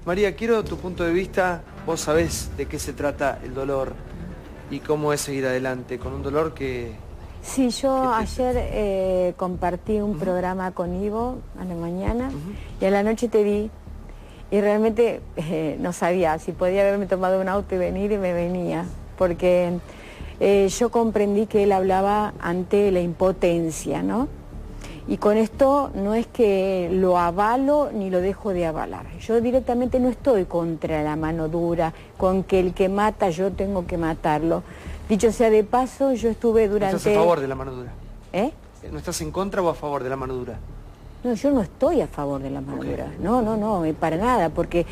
María, quiero tu punto de vista. Vos sabés de qué se trata el dolor y cómo es seguir adelante con un dolor que... Sí, yo ayer compartí un programa con Ivo a la mañana y a la noche te vi y realmente no sabía si podía haberme tomado un auto y venir, y me venía, porque yo comprendí que él hablaba ante la impotencia, ¿no? Y con esto no es que lo avalo ni lo dejo de avalar. Yo directamente no estoy contra la mano dura, con que el que mata yo tengo que matarlo. Dicho sea de paso, yo estuve durante... ¿No estás a favor de la mano dura? ¿Eh? ¿No estás en contra o a favor de la mano dura? No, yo no estoy a favor de la mano dura. No, para nada, porque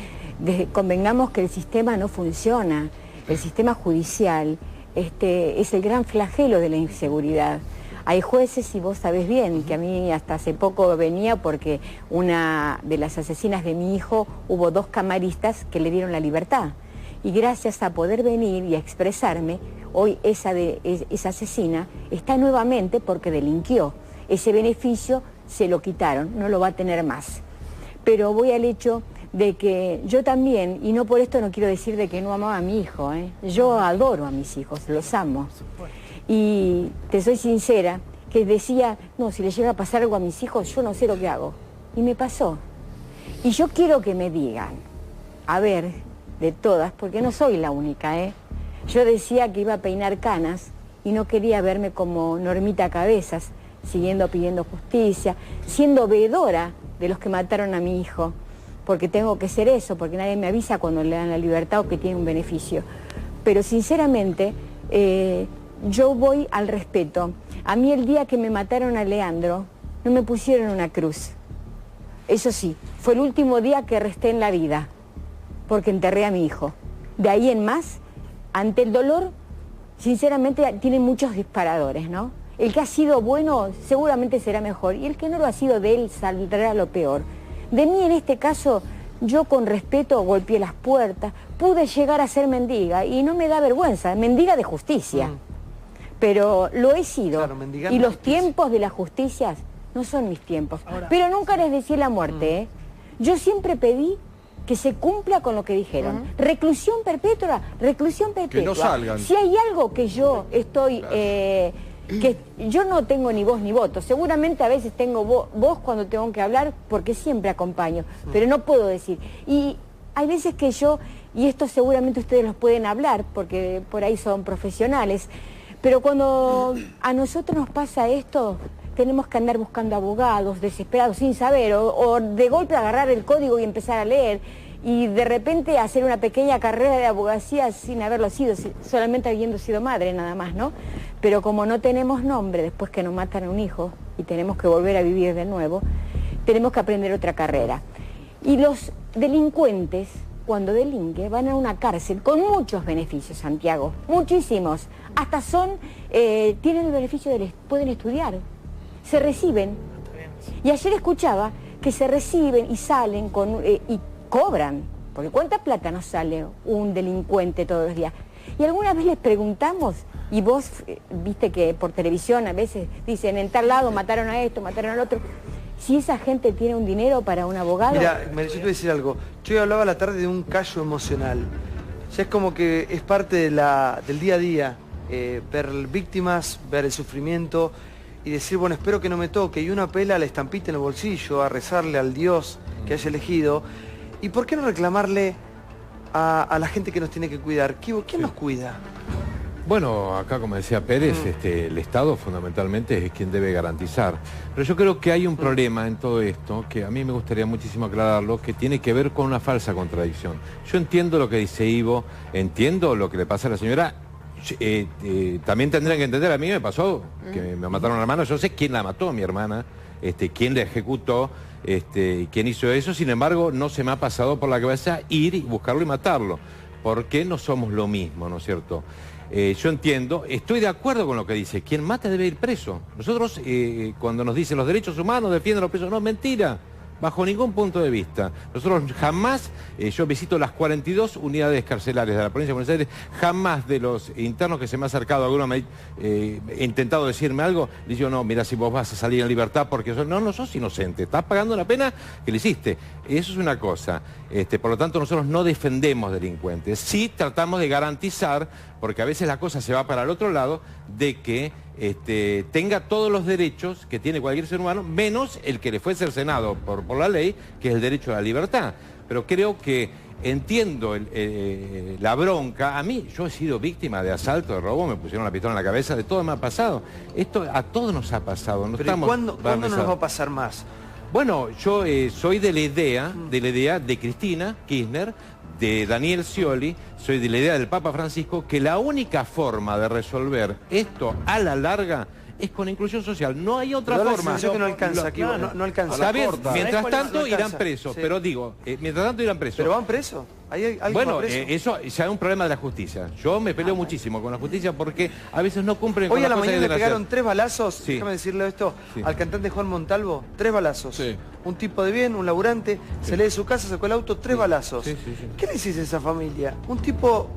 convengamos que el sistema no funciona. El sistema judicial es el gran flagelo de la inseguridad. Hay jueces, y vos sabés bien, que a mí hasta hace poco venía porque una de las asesinas de mi hijo, hubo 2 camaristas que le dieron la libertad. Y gracias a poder venir y a expresarme, hoy esa asesina está nuevamente porque delinquió. Ese beneficio se lo quitaron, no lo va a tener más. Pero voy al hecho de que yo también, y no por esto no quiero decir de que no amaba a mi hijo, yo adoro a mis hijos, los amo. Y te soy sincera, que decía, no, si le llega a pasar algo a mis hijos, yo no sé lo que hago. Y me pasó. Y yo quiero que me digan, a ver, de todas, porque no soy la única, Yo decía que iba a peinar canas y no quería verme como Normita Cabezas, siguiendo pidiendo justicia, siendo veedora de los que mataron a mi hijo, porque tengo que ser eso, porque nadie me avisa cuando le dan la libertad o que tiene un beneficio. Pero sinceramente, yo voy al respeto. A mí el día que me mataron a Leandro, no me pusieron una cruz. Eso sí, fue el último día que resté en la vida, porque enterré a mi hijo. De ahí en más, ante el dolor, sinceramente tiene muchos disparadores, ¿no? El que ha sido bueno seguramente será mejor, y el que no lo ha sido, de él saldrá lo peor. De mí en este caso, yo con respeto golpeé las puertas, pude llegar a ser mendiga, y no me da vergüenza, mendiga de justicia. Pero lo he sido, claro, y los tiempos de las justicias no son mis tiempos. Ahora, pero nunca les decía la muerte, Yo siempre pedí que se cumpla con lo que dijeron. Reclusión perpetua, reclusión perpetua. Que no salgan. Si hay algo que yo estoy... que yo no tengo ni voz ni voto. Seguramente a veces tengo voz cuando tengo que hablar, porque siempre acompaño, pero no puedo decir. Y hay veces que yo, y esto seguramente ustedes los pueden hablar, porque por ahí son profesionales, pero cuando a nosotros nos pasa esto, tenemos que andar buscando abogados, desesperados, sin saber, o de golpe agarrar el código y empezar a leer, y de repente hacer una pequeña carrera de abogacía sin haberlo sido, solamente habiendo sido madre nada más, ¿no? Pero como no tenemos nombre después que nos matan a un hijo y tenemos que volver a vivir de nuevo, tenemos que aprender otra carrera. Y los delincuentes, cuando delinquen, van a una cárcel con muchos beneficios, Santiago, muchísimos. Hasta tienen el beneficio pueden estudiar, se reciben. Y ayer escuchaba que se reciben y salen y cobran, porque ¿cuánta plata nos sale un delincuente todos los días? Y alguna vez les preguntamos, y vos viste que por televisión a veces dicen, en tal lado mataron a esto, mataron al otro, si esa gente tiene un dinero para un abogado... Mira, yo te voy a decir algo. Yo hablaba a la tarde de un callo emocional. Ya es como que es parte del día a día, ver víctimas, ver el sufrimiento y decir, bueno, espero que no me toque. Y uno apela a la estampita en el bolsillo, a rezarle al Dios que haya elegido. ¿Y por qué no reclamarle a la gente que nos tiene que cuidar? ¿Quién nos cuida? Bueno, acá como decía Pérez, el Estado fundamentalmente es quien debe garantizar. Pero yo creo que hay un problema en todo esto, que a mí me gustaría muchísimo aclararlo, que tiene que ver con una falsa contradicción. Yo entiendo lo que dice Ivo, entiendo lo que le pasa a la señora, también tendrían que entender, a mí me pasó que me mataron a la hermana, yo sé quién la mató, mi hermana, quién la ejecutó, quién hizo eso, sin embargo no se me ha pasado por la cabeza ir y buscarlo y matarlo, porque no somos lo mismo, ¿no es cierto? Yo entiendo, estoy de acuerdo con lo que dice, quien mata debe ir preso. Nosotros, cuando nos dicen los derechos humanos, defienden los presos, no, mentira. bajo ningún punto de vista. Nosotros jamás, yo visito las 42 unidades carcelarias de la provincia de Buenos Aires, jamás de los internos que se me ha acercado, alguno me ha intentado decirme algo, le digo, no, mira, si vos vas a salir en libertad porque no sos inocente, estás pagando la pena que le hiciste. Eso es una cosa. Por lo tanto, nosotros no defendemos delincuentes, sí tratamos de garantizar, porque a veces la cosa se va para el otro lado, de que tenga todos los derechos que tiene cualquier ser humano, menos el que le fue cercenado por la ley, que es el derecho a la libertad. Pero creo que entiendo la bronca. A mí, yo he sido víctima de asalto, de robo, me pusieron la pistola en la cabeza, de todo me ha pasado. Esto a todos nos ha pasado. No. Pero ¿cuándo no nos va a pasar más? Bueno, yo soy de la idea de Cristina Kirchner, de Daniel Scioli, soy de la idea del Papa Francisco, que la única forma de resolver esto a la larga es con inclusión social. No hay otra forma. Que no alcanza, aquí, no alcanza. Está bien, mientras tanto irán presos, pero digo, mientras tanto irán presos. ¿Pero van presos? Bueno, eso ya es un problema de la justicia. Yo me peleo muchísimo con la justicia porque a veces no cumplen con las las cosas que deben hacer. Hoy a la mañana le pegaron 3 balazos, déjame decirle esto, al cantante Juan Montalvo, 3 balazos. Sí. Un tipo de bien, un laburante, se lee de su casa, sacó el auto, 3 balazos. ¿Qué le decís a esa familia? Un tipo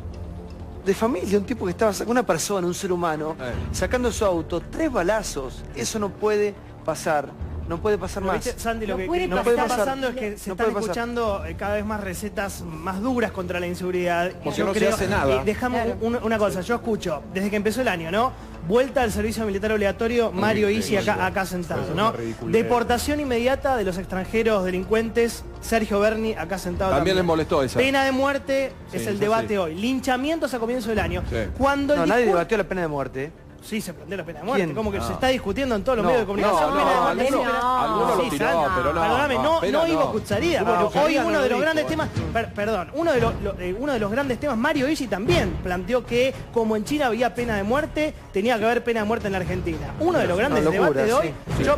de familia, un tipo que estaba, una persona, un ser humano, sacando su auto, 3 balazos. Eso no puede pasar. No puede pasar más. ¿Viste, Sandy, lo que está pasando es que se están escuchando cada vez más recetas más duras contra la inseguridad. Porque no se hace nada. Dejame una cosa, yo escucho, desde que empezó el año, ¿no? Vuelta al servicio militar obligatorio, Mario Isi acá sentado, ¿no? Deportación inmediata de los extranjeros delincuentes, Sergio Berni acá sentado también. Les molestó esa. Pena de muerte es el debate hoy. Linchamientos a comienzo del año. Cuando nadie debatió la pena de muerte, Sí, se plantea la pena de muerte. Como que se está discutiendo en todos los medios de comunicación. Algunos lo tiró, pero no. Perdóname, no Ivo Cucharía. Hoy uno de los grandes temas, perdón, uno de los grandes temas, Mario Isi también planteó que como en China había pena de muerte, tenía que haber pena de muerte en la Argentina. Uno de los grandes debates de hoy. Yo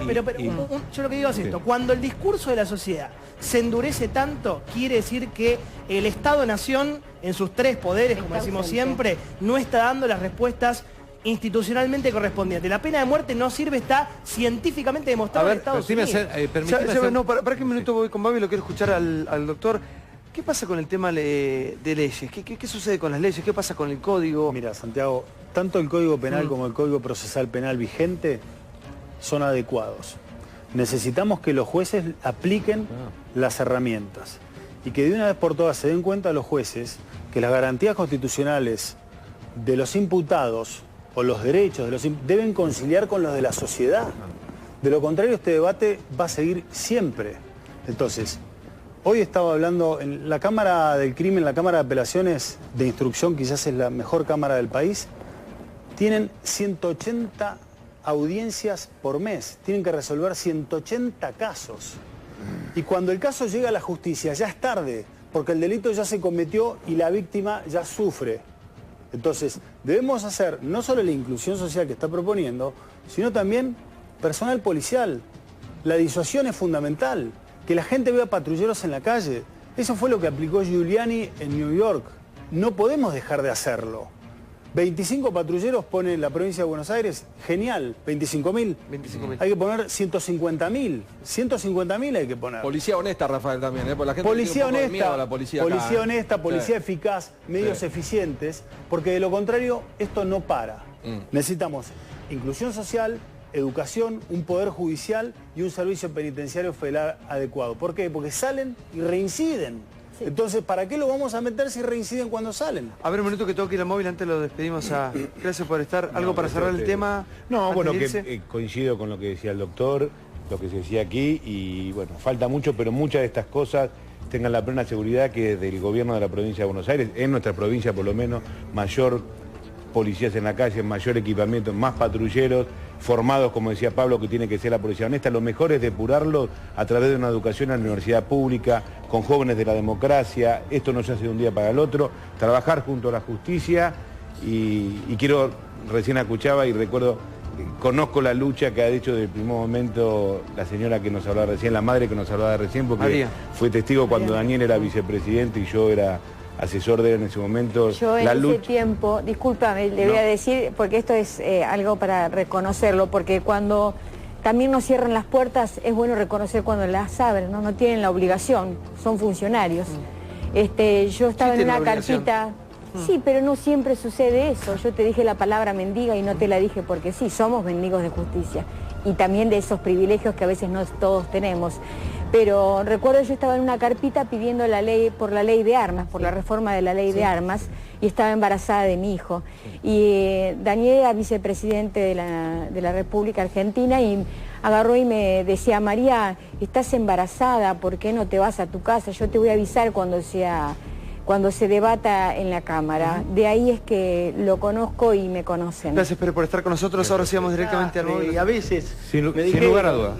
lo que digo es esto, cuando el discurso de la sociedad se endurece tanto, quiere decir que el Estado-Nación, en sus 3 poderes, como decimos siempre, no está dando las respuestas institucionalmente correspondiente. La pena de muerte no sirve, está científicamente demostrado en Estados Unidos. Para que un minuto voy con Babi, lo quiero escuchar al doctor. ¿Qué pasa con el tema de leyes? ¿Qué sucede con las leyes? ¿Qué pasa con el código? Mira, Santiago, tanto el Código Penal como el Código Procesal Penal vigente son adecuados. Necesitamos que los jueces apliquen las herramientas y que de una vez por todas se den cuenta los jueces que las garantías constitucionales de los imputados o los derechos de los deben conciliar con los de la sociedad. De lo contrario, este debate va a seguir siempre. Entonces, hoy estaba hablando en la Cámara del Crimen, la Cámara de Apelaciones de Instrucción, quizás es la mejor cámara del país, tienen 180 audiencias por mes, tienen que resolver 180 casos. Y cuando el caso llega a la justicia ya es tarde, porque el delito ya se cometió y la víctima ya sufre. Entonces, debemos hacer no solo la inclusión social que está proponiendo, sino también personal policial. La disuasión es fundamental, que la gente vea patrulleros en la calle. Eso fue lo que aplicó Giuliani en New York. No podemos dejar de hacerlo. 25 patrulleros pone en la provincia de Buenos Aires, genial, 25.000. Hay que poner 150.000. 150.000 hay que poner. Policía honesta, Rafael, también, porque la gente policía tiene un poco honesta, de miedo a la policía policía acá, honesta, policía eficaz, medios eficientes, porque de lo contrario esto no para. Necesitamos inclusión social, educación, un poder judicial y un servicio penitenciario federal adecuado. ¿Por qué? Porque salen y reinciden. Entonces, ¿para qué lo vamos a meter si reinciden cuando salen? A ver, un minuto que tengo que ir al móvil, antes lo despedimos a... Gracias por estar. ¿Algo para cerrar el tema? No, bueno, que coincido con lo que decía el doctor, lo que se decía aquí, y bueno, falta mucho, pero muchas de estas cosas tengan la plena seguridad que desde el gobierno de la provincia de Buenos Aires, en nuestra provincia por lo menos, mayor policías en la calle, mayor equipamiento, más patrulleros, formados, como decía Pablo, que tiene que ser la policía honesta. Lo mejor es depurarlo a través de una educación en la universidad pública, con jóvenes de la democracia. Esto no se hace de un día para el otro. Trabajar junto a la justicia y quiero, recién escuchaba y recuerdo, conozco la lucha que ha hecho desde el primer momento la señora que nos hablaba recién, la madre que nos hablaba recién, porque María fue testigo cuando Daniel era vicepresidente y yo era asesor de él en ese momento. Yo en ese tiempo, discúlpame, le voy a decir, porque esto es algo para reconocerlo, porque cuando también nos cierran las puertas, es bueno reconocer cuando las abren, no tienen la obligación, son funcionarios. Yo estaba en una carpita, sí, pero no siempre sucede eso. Yo te dije la palabra mendiga y no te la dije porque sí, somos mendigos de justicia y también de esos privilegios que a veces no todos tenemos. Pero recuerdo, yo estaba en una carpita pidiendo por la ley de armas, por la reforma de la ley de armas, y estaba embarazada de mi hijo. Y Daniel era vicepresidente de la República Argentina y agarró y me decía, María, estás embarazada, ¿por qué no te vas a tu casa? Yo te voy a avisar cuando se debata en la Cámara. De ahí es que lo conozco y me conocen. Gracias, Pere, por estar con nosotros. Ahora sí vamos directamente al móvil. Y a veces, sin lugar a dudas,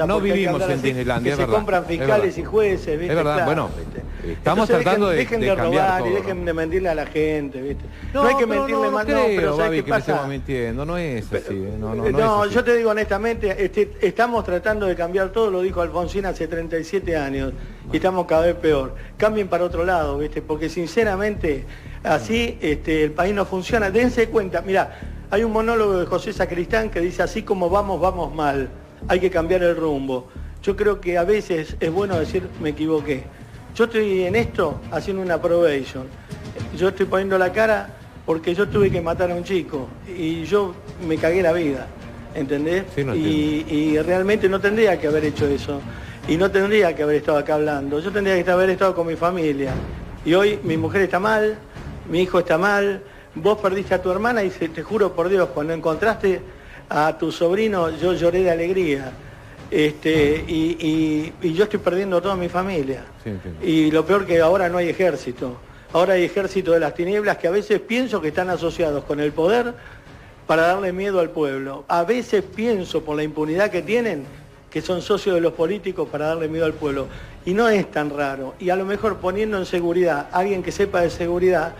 no vivimos en Disneylandia, es verdad. Se compran fiscales y jueces, ¿viste? Es verdad, claro, bueno, ¿viste? Estamos tratando dejen de robar y dejen de mentirle a la gente, ¿viste? No hay que mentirle más, pero ¿sabes qué pasa? Mintiendo, no es así. No, yo te digo honestamente, estamos tratando de cambiar todo, lo dijo Alfonsín hace 37 años, y estamos cada vez peor. Cambien para otro lado, ¿viste? Porque sinceramente, así el país no funciona. Dense cuenta, mirá, hay un monólogo de José Sacristán que dice, así como vamos, vamos mal. Hay que cambiar el rumbo. Yo creo que a veces es bueno decir, me equivoqué. Yo estoy en esto haciendo una probation. Yo estoy poniendo la cara porque yo tuve que matar a un chico y yo me cagué la vida, ¿entendés? Sí, no y realmente no tendría que haber hecho eso. Y no tendría que haber estado acá hablando. Yo tendría que haber estado con mi familia. Y hoy mi mujer está mal, mi hijo está mal, vos perdiste a tu hermana y te juro por Dios, cuando encontraste a tu sobrino yo lloré de alegría. Y yo estoy perdiendo a toda mi familia. Sí, y lo peor que ahora no hay ejército. Ahora hay ejército de las tinieblas que a veces pienso que están asociados con el poder para darle miedo al pueblo. A veces pienso por la impunidad que tienen que son socios de los políticos para darle miedo al pueblo. Y no es tan raro. Y a lo mejor poniendo en seguridad a alguien que sepa de seguridad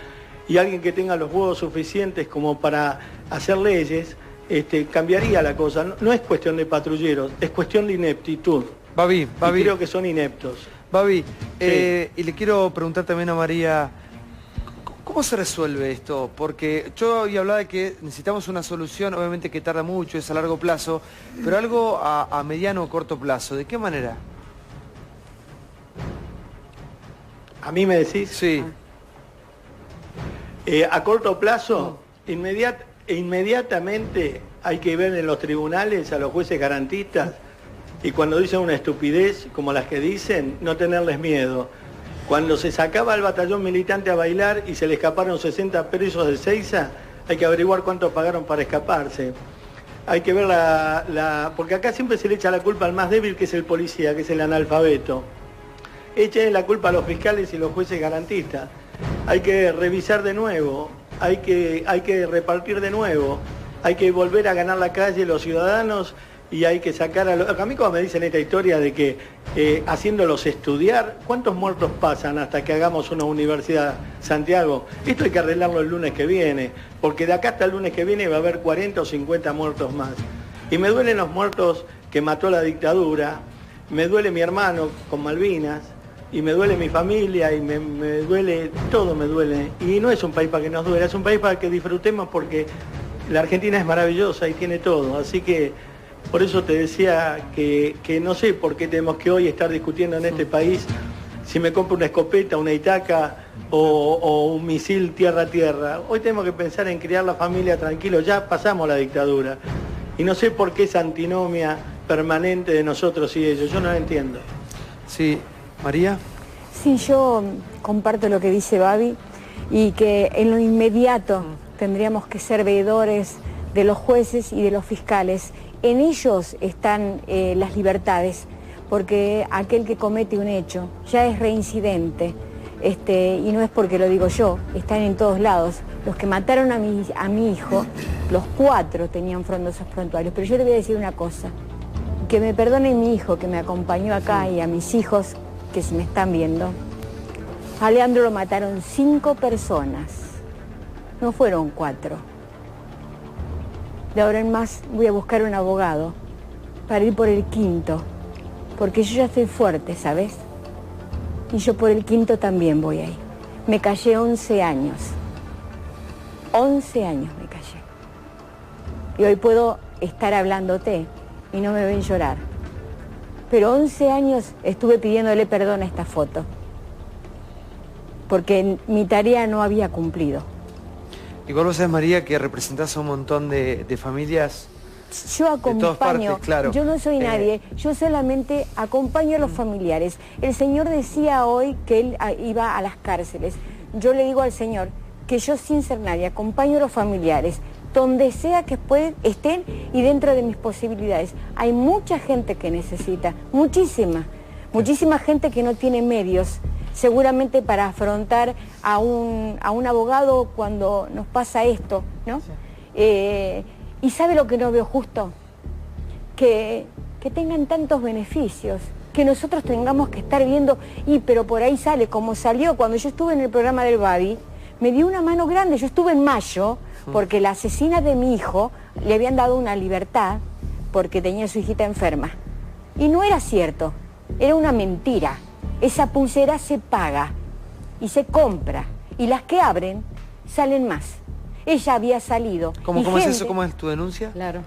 y alguien que tenga los huevos suficientes como para hacer leyes, cambiaría la cosa. No es cuestión de patrulleros, es cuestión de ineptitud. Babi. Y creo que son ineptos. Babi, Sí. y le quiero preguntar también a María, ¿cómo se resuelve esto? Porque yo había hablado de que necesitamos una solución, obviamente que tarda mucho, es a largo plazo, pero algo a mediano o corto plazo. ¿De qué manera? ¿A mí me decís? Sí. A corto plazo, inmediatamente hay que ver en los tribunales a los jueces garantistas y cuando dicen una estupidez como las que dicen, no tenerles miedo. Cuando se sacaba al batallón militante a bailar y se le escaparon 60 presos de Seiza, hay que averiguar cuánto pagaron para escaparse. Hay que ver porque acá siempre se le echa la culpa al más débil, que es el policía, que es el analfabeto. Echen la culpa a los fiscales y los jueces garantistas. Hay que revisar de nuevo, hay que repartir de nuevo, hay que volver a ganar la calle los ciudadanos y hay que sacar a mí como me dicen esta historia de que haciéndolos estudiar, ¿cuántos muertos pasan hasta que hagamos una universidad, Santiago? Esto hay que arreglarlo el lunes que viene, porque de acá hasta el lunes que viene va a haber 40 o 50 muertos más. Y me duelen los muertos que mató la dictadura, me duele mi hermano con Malvinas, y me duele mi familia, y me duele, todo me duele. Y no es un país para que nos duela, es un país para que disfrutemos porque la Argentina es maravillosa y tiene todo. Así que por eso te decía que no sé por qué tenemos que hoy estar discutiendo en este país si me compro una escopeta, una Itaca o un misil tierra-tierra. Hoy tenemos que pensar en criar la familia tranquilo, ya pasamos la dictadura. Y no sé por qué esa antinomia permanente de nosotros y ellos, yo no la entiendo. Sí, María. Sí, yo comparto lo que dice Babi y que en lo inmediato tendríamos que ser veedores de los jueces y de los fiscales. En ellos están las libertades, porque aquel que comete un hecho ya es reincidente, y no es porque lo digo yo, están en todos lados. Los que mataron a mi hijo, los 4 tenían frondosos prontuarios, pero yo te voy a decir una cosa, que me perdone mi hijo que me acompañó acá y a mis hijos que si me están viendo. A Leandro lo mataron 5 personas, no fueron 4. De ahora en más voy a buscar un abogado para ir por el 5.º, porque yo ya estoy fuerte, ¿sabes? Y yo por el 5.º también voy a ir. Me callé 11 años. 11 años me callé. Y hoy puedo estar hablándote y no me ven llorar. Pero 11 años estuve pidiéndole perdón a esta foto, porque mi tarea no había cumplido. Igual vos sabés, María, que representás a un montón de familias. Yo acompaño, de todas partes, claro. Yo no soy nadie, yo solamente acompaño a los familiares. El Señor decía hoy que Él iba a las cárceles. Yo le digo al Señor que yo, sin ser nadie, acompaño a los familiares, donde sea que estén y dentro de mis posibilidades. Hay mucha gente que necesita, muchísima gente que no tiene medios, seguramente para afrontar a un abogado cuando nos pasa esto, ¿no? Sí. ¿Y sabe lo que no veo justo? Que tengan tantos beneficios, que nosotros tengamos que estar viendo, pero por ahí sale, como salió cuando yo estuve en el programa del Babi, me dio una mano grande. Yo estuve en mayo, porque la asesina de mi hijo le habían dado una libertad porque tenía a su hijita enferma. Y no era cierto, era una mentira. Esa pulsera se paga y se compra, y las que abren salen más. Ella había salido. ¿Cómo es eso? ¿Cómo es tu denuncia? Claro.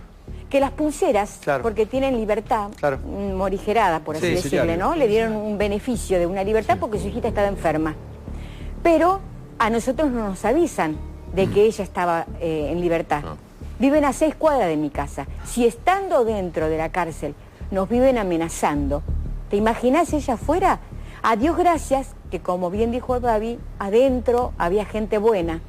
Que las pulseras, claro, porque tienen libertad, claro, morigerada, por así decirle, ¿no? Le dieron un beneficio de una libertad porque su hijita estaba enferma. Pero a nosotros no nos avisan de que ella estaba en libertad. No. Viven a 6 cuadras de mi casa. Si estando dentro de la cárcel nos viven amenazando, ¿te imaginas ella afuera? A Dios gracias que, como bien dijo el Babi, adentro había gente buena.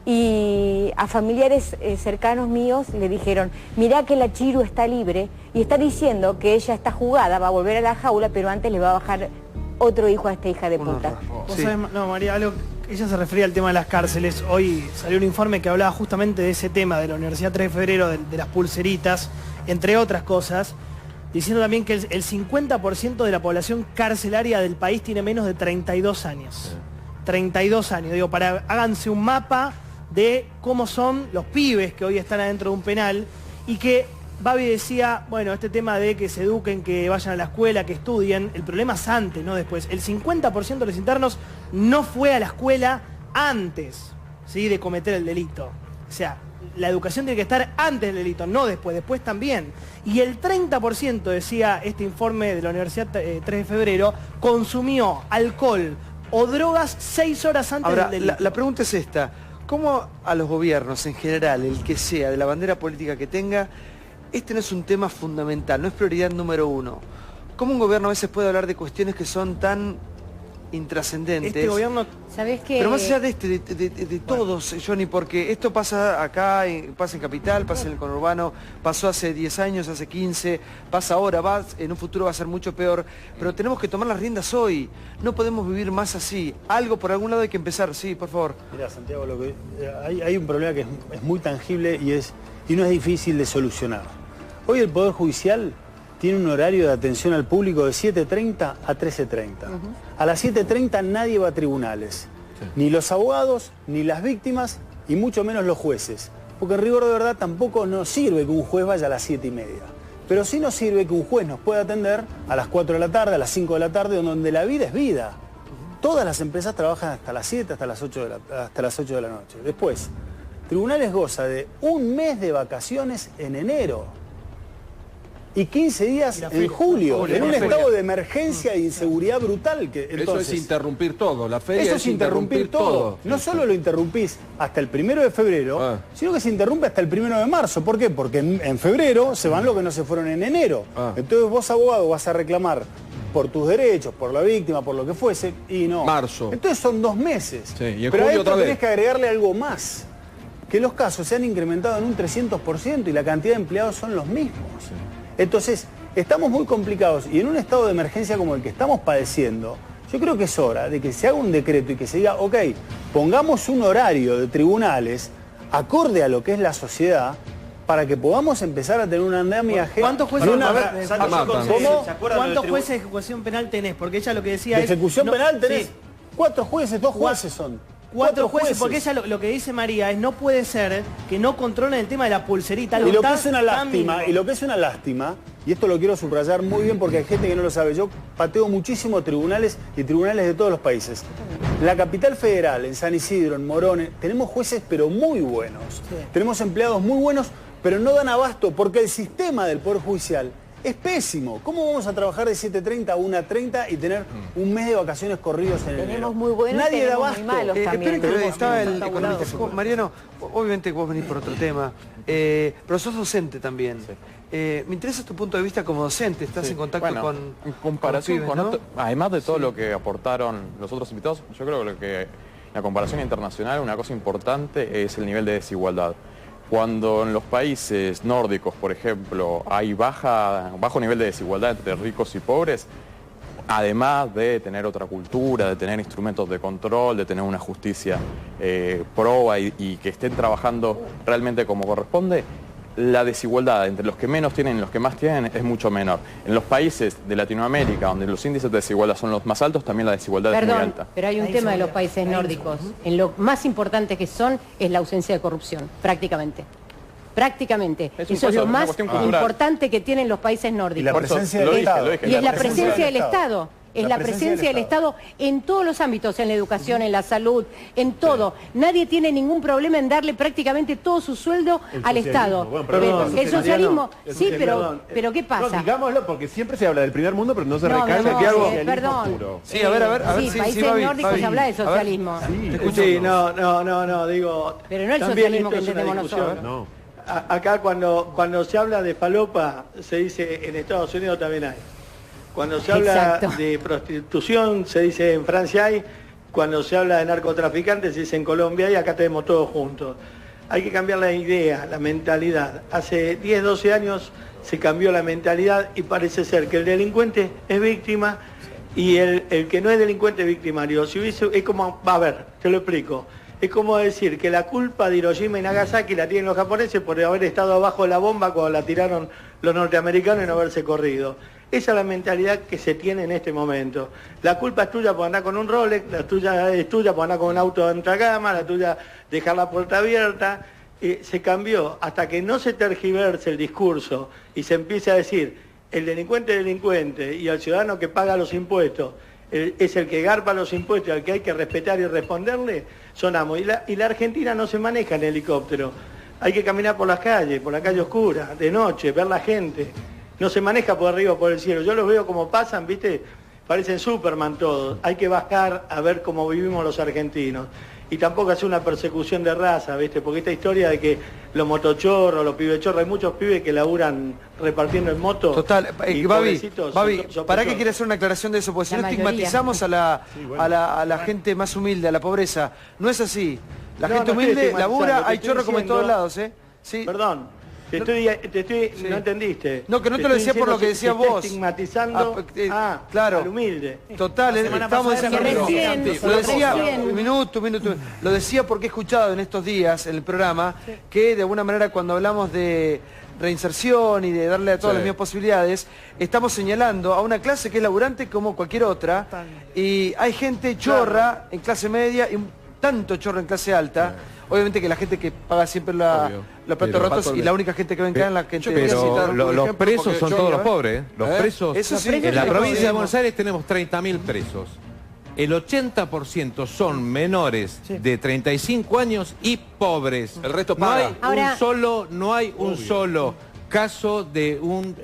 Y a familiares cercanos míos le dijeron, mirá que la Chiru está libre y está diciendo que ella está jugada, va a volver a la jaula, pero antes le va a bajar otro hijo a esta hija de puta. Sí. No, María, ella se refería al tema de las cárceles. Hoy salió un informe que hablaba justamente de ese tema, de la Universidad 3 de Febrero, de las pulseritas, entre otras cosas, diciendo también que el 50% de la población carcelaria del país tiene menos de 32 años. 32 años, digo, háganse un mapa de cómo son los pibes que hoy están adentro de un penal, y que Babi decía, bueno, este tema de que se eduquen, que vayan a la escuela, que estudien, el problema es antes, no después. El 50% de los internos no fue a la escuela antes, ¿sí?, de cometer el delito. O sea, la educación tiene que estar antes del delito, no después, después también. Y el 30%, decía este informe de la Universidad 3 de Febrero, consumió alcohol o drogas 6 horas antes del delito. La pregunta es esta: ¿cómo a los gobiernos en general, el que sea, de la bandera política que tenga, este no es un tema fundamental, no es prioridad número 1? ¿Cómo un gobierno a veces puede hablar de cuestiones que son tan intrascendentes? Este gobierno, ¿sabés qué? Pero más allá de de todos, Johnny, porque esto pasa acá, pasa en Capital, pasa en el conurbano, pasó hace 10 años, hace 15, pasa ahora, en un futuro va a ser mucho peor, pero tenemos que tomar las riendas hoy, no podemos vivir más así. Algo por algún lado hay que empezar, sí, por favor. Mira, Santiago, hay un problema que es muy tangible y no es difícil de solucionar. Hoy el Poder Judicial tiene un horario de atención al público de 7:30 a 13:30. A las 7:30 nadie va a tribunales. Sí. Ni los abogados, ni las víctimas, y mucho menos los jueces. Porque en rigor de verdad tampoco nos sirve que un juez vaya a las 7:30. Pero sí nos sirve que un juez nos pueda atender a las 4 de la tarde, a las 5 de la tarde, donde la vida es vida. Todas las empresas trabajan hasta las 7, hasta las 8 de la noche. Después, Tribunales goza de un mes de vacaciones en enero. Y 15 días en julio, en un estado de emergencia e inseguridad brutal. Entonces, eso es interrumpir todo, la feria eso es interrumpir todo. No solo lo interrumpís hasta el 1 de febrero, sino que se interrumpe hasta el 1 de marzo. ¿Por qué? Porque en febrero se van los que no se fueron en enero. Entonces vos, abogado, vas a reclamar por tus derechos, por la víctima, por lo que fuese, y no. Marzo. Entonces son 2 meses. Sí, y en pero a julio esto otra vez tenés que agregarle algo más. Que los casos se han incrementado en un 300% y la cantidad de empleados son los mismos. Sí. Entonces, estamos muy complicados y en un estado de emergencia como el que estamos padeciendo, yo creo que es hora de que se haga un decreto y que se diga, ok, pongamos un horario de tribunales acorde a lo que es la sociedad para que podamos empezar a tener un andamiaje. ¿Cuántos jueces de ejecución penal tenés? Porque ella lo que decía es... ¿De ejecución penal tenés? Sí. 4 jueces, 2 jueces son. 4 jueces, porque ella lo que dice María es no puede ser que no controlen el tema de la pulserita. Y lo que es una lástima, y esto lo quiero subrayar muy bien porque hay gente que no lo sabe, yo pateo muchísimo tribunales y tribunales de todos los países. La capital federal, en San Isidro, en Morón, tenemos jueces pero muy buenos. Sí. Tenemos empleados muy buenos pero no dan abasto porque el sistema del Poder Judicial es pésimo. ¿Cómo vamos a trabajar de 7:30 a 1:30 y tener un mes de vacaciones corridos en enero? Tenemos muy buenos, Nadie da tenemos abasto. muy malos también. Esperen que estaba el economista. Mariano, obviamente vos venís por otro tema, pero sos docente también. Sí. Me interesa tu punto de vista como docente, estás en contacto con en comparación con los pibes, ¿no? además de todo lo que aportaron los otros invitados, yo creo que la comparación internacional, una cosa importante es el nivel de desigualdad. Cuando en los países nórdicos, por ejemplo, hay bajo nivel de desigualdad entre ricos y pobres, además de tener otra cultura, de tener instrumentos de control, de tener una justicia proba y que estén trabajando realmente como corresponde, la desigualdad entre los que menos tienen y los que más tienen es mucho menor. En los países de Latinoamérica, donde los índices de desigualdad son los más altos, también la desigualdad es muy alta. Pero hay un tema de los países nórdicos. En lo más importante que son es la ausencia de corrupción, prácticamente. Prácticamente. Eso es lo más importante que tienen los países nórdicos. Y la presencia del Estado. Y es la presencia del Estado. Es la presencia del Estado en todos los ámbitos, en la educación, en la salud, en todo. Nadie tiene ningún problema en darle prácticamente todo su sueldo al Estado. Bueno, perdón, el socialismo, sí, perdón. pero ¿qué pasa? No, digámoslo, porque siempre se habla del primer mundo, pero no se recalca no, que algo perdón. puro. Sí, a ver, Sí, países nórdicos se habla de socialismo. Sí, no, digo... Pero no el también socialismo que esto es una entendemos discusión. nosotros. No. Acá cuando se habla de falopa, se dice en Estados Unidos también hay. Cuando se habla de prostitución, se dice en Francia hay. Cuando se habla de narcotraficantes, se dice en Colombia hay. Acá tenemos todos juntos. Hay que cambiar la idea, la mentalidad. Hace 10, 12 años se cambió la mentalidad y parece ser que el delincuente es víctima y el que no es delincuente es victimario. Si hubiese, es como, a ver, te lo explico. Es como decir que la culpa de Hiroshima y Nagasaki la tienen los japoneses por haber estado abajo de la bomba cuando la tiraron los norteamericanos y no haberse corrido. Esa es la mentalidad que se tiene en este momento. La culpa es tuya por andar con un Rolex, la tuya es tuya por andar con un auto de entrecama, la tuya dejar la puerta abierta. Se cambió hasta que no se tergiverse el discurso y se empiece a decir el delincuente es delincuente y el ciudadano que paga los impuestos es el que garpa los impuestos, al que hay que respetar y responderle, sonamos. Y la Argentina no se maneja en helicóptero. Hay que caminar por las calles, por la calle oscura, de noche, ver la gente. No se maneja por arriba o por el cielo. Yo los veo como pasan, ¿viste? Parecen Superman todos. Hay que bajar a ver cómo vivimos los argentinos. Y tampoco hacer una persecución de raza, ¿viste? Porque esta historia de que los motochorros, los pibechorros, hay muchos pibes que laburan repartiendo en moto. Total, y Babi, son ¿para qué quieres hacer una aclaración de eso? Porque si no estigmatizamos a la gente más humilde, a la pobreza. No es así. La gente humilde labura, hay chorro como en todos lados, ¿eh? Sí. Perdón. Sí. No entendiste. No, que no te lo decía por lo que decías vos. Estigmatizando claro. al humilde. Total, estamos diciendo lo decía, un minuto. Lo decía porque he escuchado en estos días en el programa que de alguna manera cuando hablamos de reinserción y de darle a todas las mismas posibilidades, estamos señalando a una clase que es laburante como cualquier otra y hay gente chorra en clase media y tanto chorro en clase alta. Obviamente que la gente que paga siempre los platos rotos y la única gente que ven acá es la gente... Pero los presos son todos los pobres. Los presos... Sí, en la provincia de Buenos Aires tenemos 30.000 presos. El 80% son menores de 35 años y pobres. El resto paga. No hay un solo caso de un...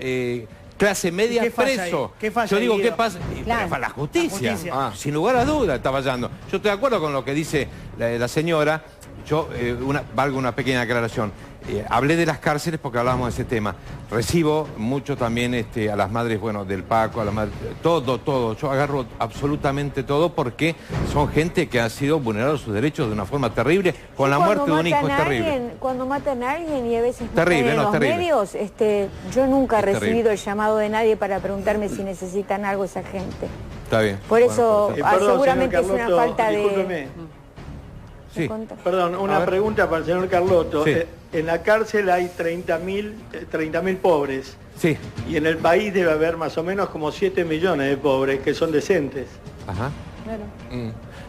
clase media preso. ¿Qué falla yo digo, ahí, ¿qué Guido? pasa? Claro. La justicia. justicia. Sin lugar a duda está fallando. Yo estoy de acuerdo con lo que dice la señora. Yo, valgo una pequeña aclaración. Hablé de las cárceles porque hablábamos de ese tema. Recibo mucho también a las madres, bueno, del Paco, a las madres, todo. Yo agarro absolutamente todo porque son gente que ha sido vulnerado sus derechos de una forma terrible. Con la muerte de un hijo es terrible. Cuando matan a alguien y a veces terrible, en los terrible. medios, yo nunca he Es recibido terrible. el llamado de nadie para preguntarme si necesitan algo esa gente. Está bien. Por eso Perdón, seguramente señor es una Carlotto, falta discúlpeme. Sí. Perdón, una pregunta para el señor Carlotto. Sí. En la cárcel hay 30.000 pobres. Sí. Y en el país debe haber más o menos como 7 millones de pobres que son decentes. Ajá.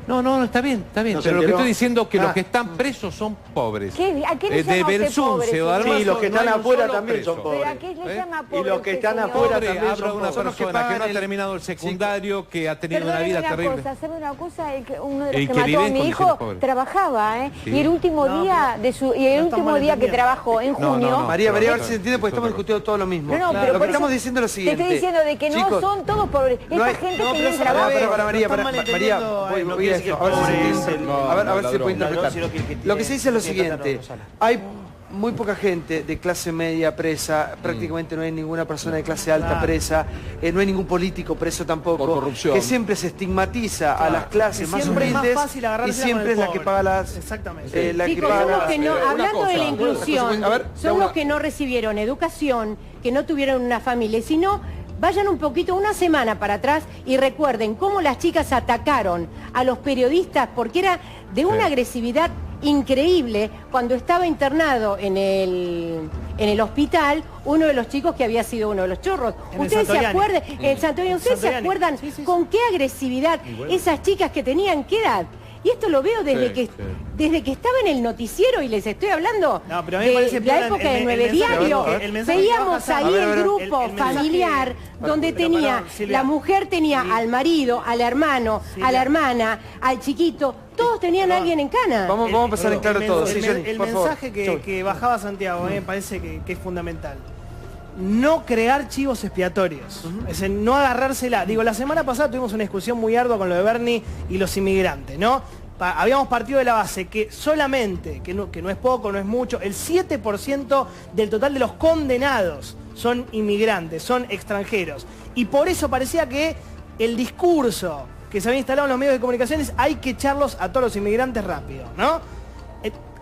No, está bien. No, pero lo que estoy diciendo es que los Ah. que están presos son pobres. ¿A qué le llama De usted Belsunce pobre, o de Armazo, Sí, los que no están hay un afuera solo también preso. son pobres. ¿Pero a qué le llama pobre Y los que usted, están señor? afuera Pobre también habla son de una pobres. persona que no ha terminado el secundario, que ha tenido una Perdóneme vida una terrible. cosa, ¿sabe una cosa? Uno de los Y que que mató vive a en mi condiciones hijo pobres. trabajaba, Sí. y el último día de su no último mal día que entendiendo. trabajó en junio. María, a ver si se entiende, porque estamos discutiendo todo lo mismo. No, pero lo que por estamos eso diciendo es lo te siguiente. estoy diciendo de que no Chicos, son todos pobres. no Esta hay- gente no, tenía pero trabajo. para María, están María, malentendiendo, voy no a quiere esto, decir a ver si pobre se es entiende. el- A ver si se puede ladrón, interpretar. sino que Lo que se dice es lo tiene plata, siguiente. no sale. Hay muy poca gente de clase media presa, prácticamente no hay ninguna persona de clase alta presa, no hay ningún político preso tampoco, Por corrupción. que siempre se estigmatiza a las clases Que más siempre es más humildes fácil y agarrársela siempre con el es la que pobre. paga las... Exactamente. la que Chicos, paga son los las- que no, una hablando cosa, de la una inclusión, a ver, son los que no recibieron educación, que no tuvieron una familia, sino vayan un poquito, una semana para atrás y recuerden cómo las chicas atacaron a los periodistas porque era de una agresividad increíble cuando estaba internado en el hospital uno de los chicos que había sido uno de los chorros. En el ¿Ustedes se Santoyani. acuerdan? En Santoyani, ¿ustedes se Santoyani. acuerdan Sí, sí, sí. con qué agresividad esas chicas que tenían qué edad? Y esto lo veo desde que estaba en el noticiero y les estoy hablando No, pero a mí me parece de peor la época el de Nueve mensaje Diario. que- el mensaje que Veíamos baja ahí Sandra. el A ver, grupo el mensaje- familiar donde Pero, tenía, perdón, Silvia. la mujer tenía al marido, al hermano, Silvia. a la hermana, al chiquito, todos tenían a alguien en cana. Vamos a pasar en claro todo. Sí, Johnny, El por favor. mensaje que bajaba Santiago me parece que es fundamental. No crear chivos expiatorios. Es decir, no agarrársela. Digo, la semana pasada tuvimos una discusión muy ardua con lo de Bernie y los inmigrantes, ¿no? Habíamos partido de la base que solamente, que no es poco, no es mucho, el 7% del total de los condenados son inmigrantes, son extranjeros. Y por eso parecía que el discurso que se había instalado en los medios de comunicaciones hay que echarlos a todos los inmigrantes rápido, ¿no?